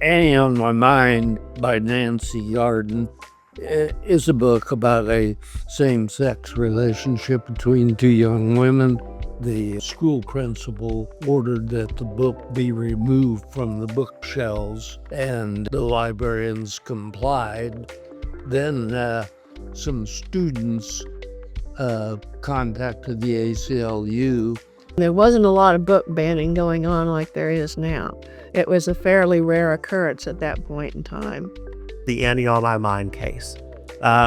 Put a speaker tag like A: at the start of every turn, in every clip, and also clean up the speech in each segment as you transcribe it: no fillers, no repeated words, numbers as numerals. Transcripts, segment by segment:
A: Annie on My Mind by Nancy Yarden is a book about a same-sex relationship between two young women. The school principal ordered that the book be removed from the bookshelves, and the librarians complied. Then some students contacted the ACLU.
B: There wasn't a lot of book banning going on like there is now. It was a fairly rare occurrence at that point in time.
C: The Annie on My Mind case,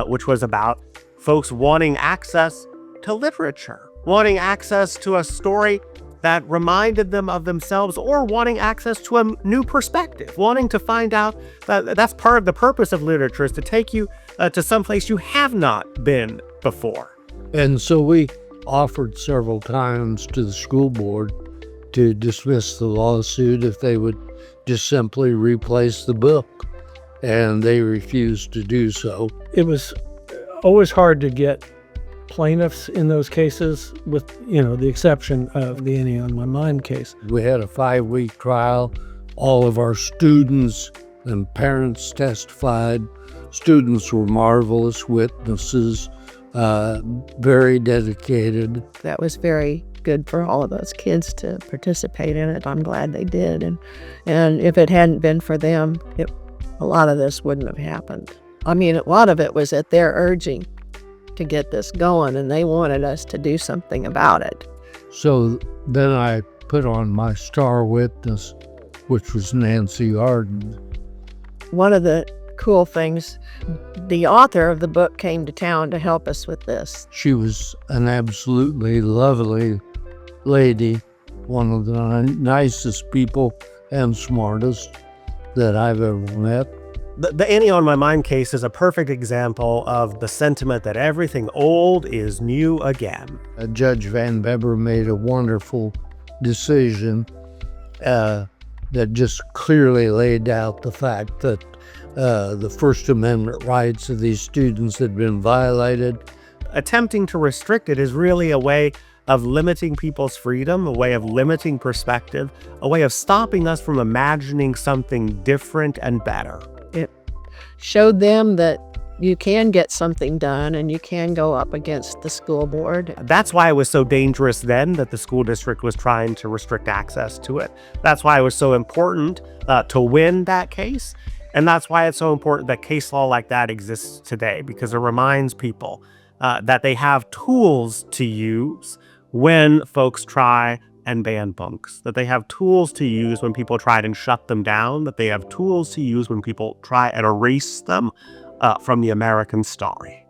C: which was about folks wanting access to literature, wanting access to a story that reminded them of themselves, or wanting access to a new perspective, wanting to find out that that's part of the purpose of literature, is to take you to someplace you have not been before.
A: And so we offered several times to the school board to dismiss the lawsuit if they would just simply replace the book, and they refused to do so.
D: It was always hard to get plaintiffs in those cases, with the exception of the Annie on My Mind case.
A: We had a 5-week trial. All of our students and parents testified. Students were marvelous witnesses, very dedicated.
B: That was very good for all of those kids to participate in it. I'm glad they did. And if it hadn't been for them, a lot of this wouldn't have happened. I mean, a lot of it was at their urging to get this going, and they wanted us to do something about it.
A: So then I put on my star witness, which was Nancy Yarden.
B: One of the cool things, the author of the book came to town to help us with this.
A: She was an absolutely lovely lady, one of the nicest people and smartest that I've ever met.
C: The Annie on My Mind case is a perfect example of the sentiment that everything old is new again.
A: Judge Van Beber made a wonderful decision that just clearly laid out the fact that the First Amendment rights of these students had been violated.
C: Attempting to restrict it is really a way of limiting people's freedom, a way of limiting perspective, a way of stopping us from imagining something different and better.
B: It showed them that you can get something done and you can go up against the school board.
C: That's why it was so dangerous then that the school district was trying to restrict access to it. That's why it was so important to win that case. And that's why it's so important that case law like that exists today, because it reminds people that they have tools to use when folks try and ban books, that they have tools to use when people try and shut them down, that they have tools to use when people try and erase them from the American story.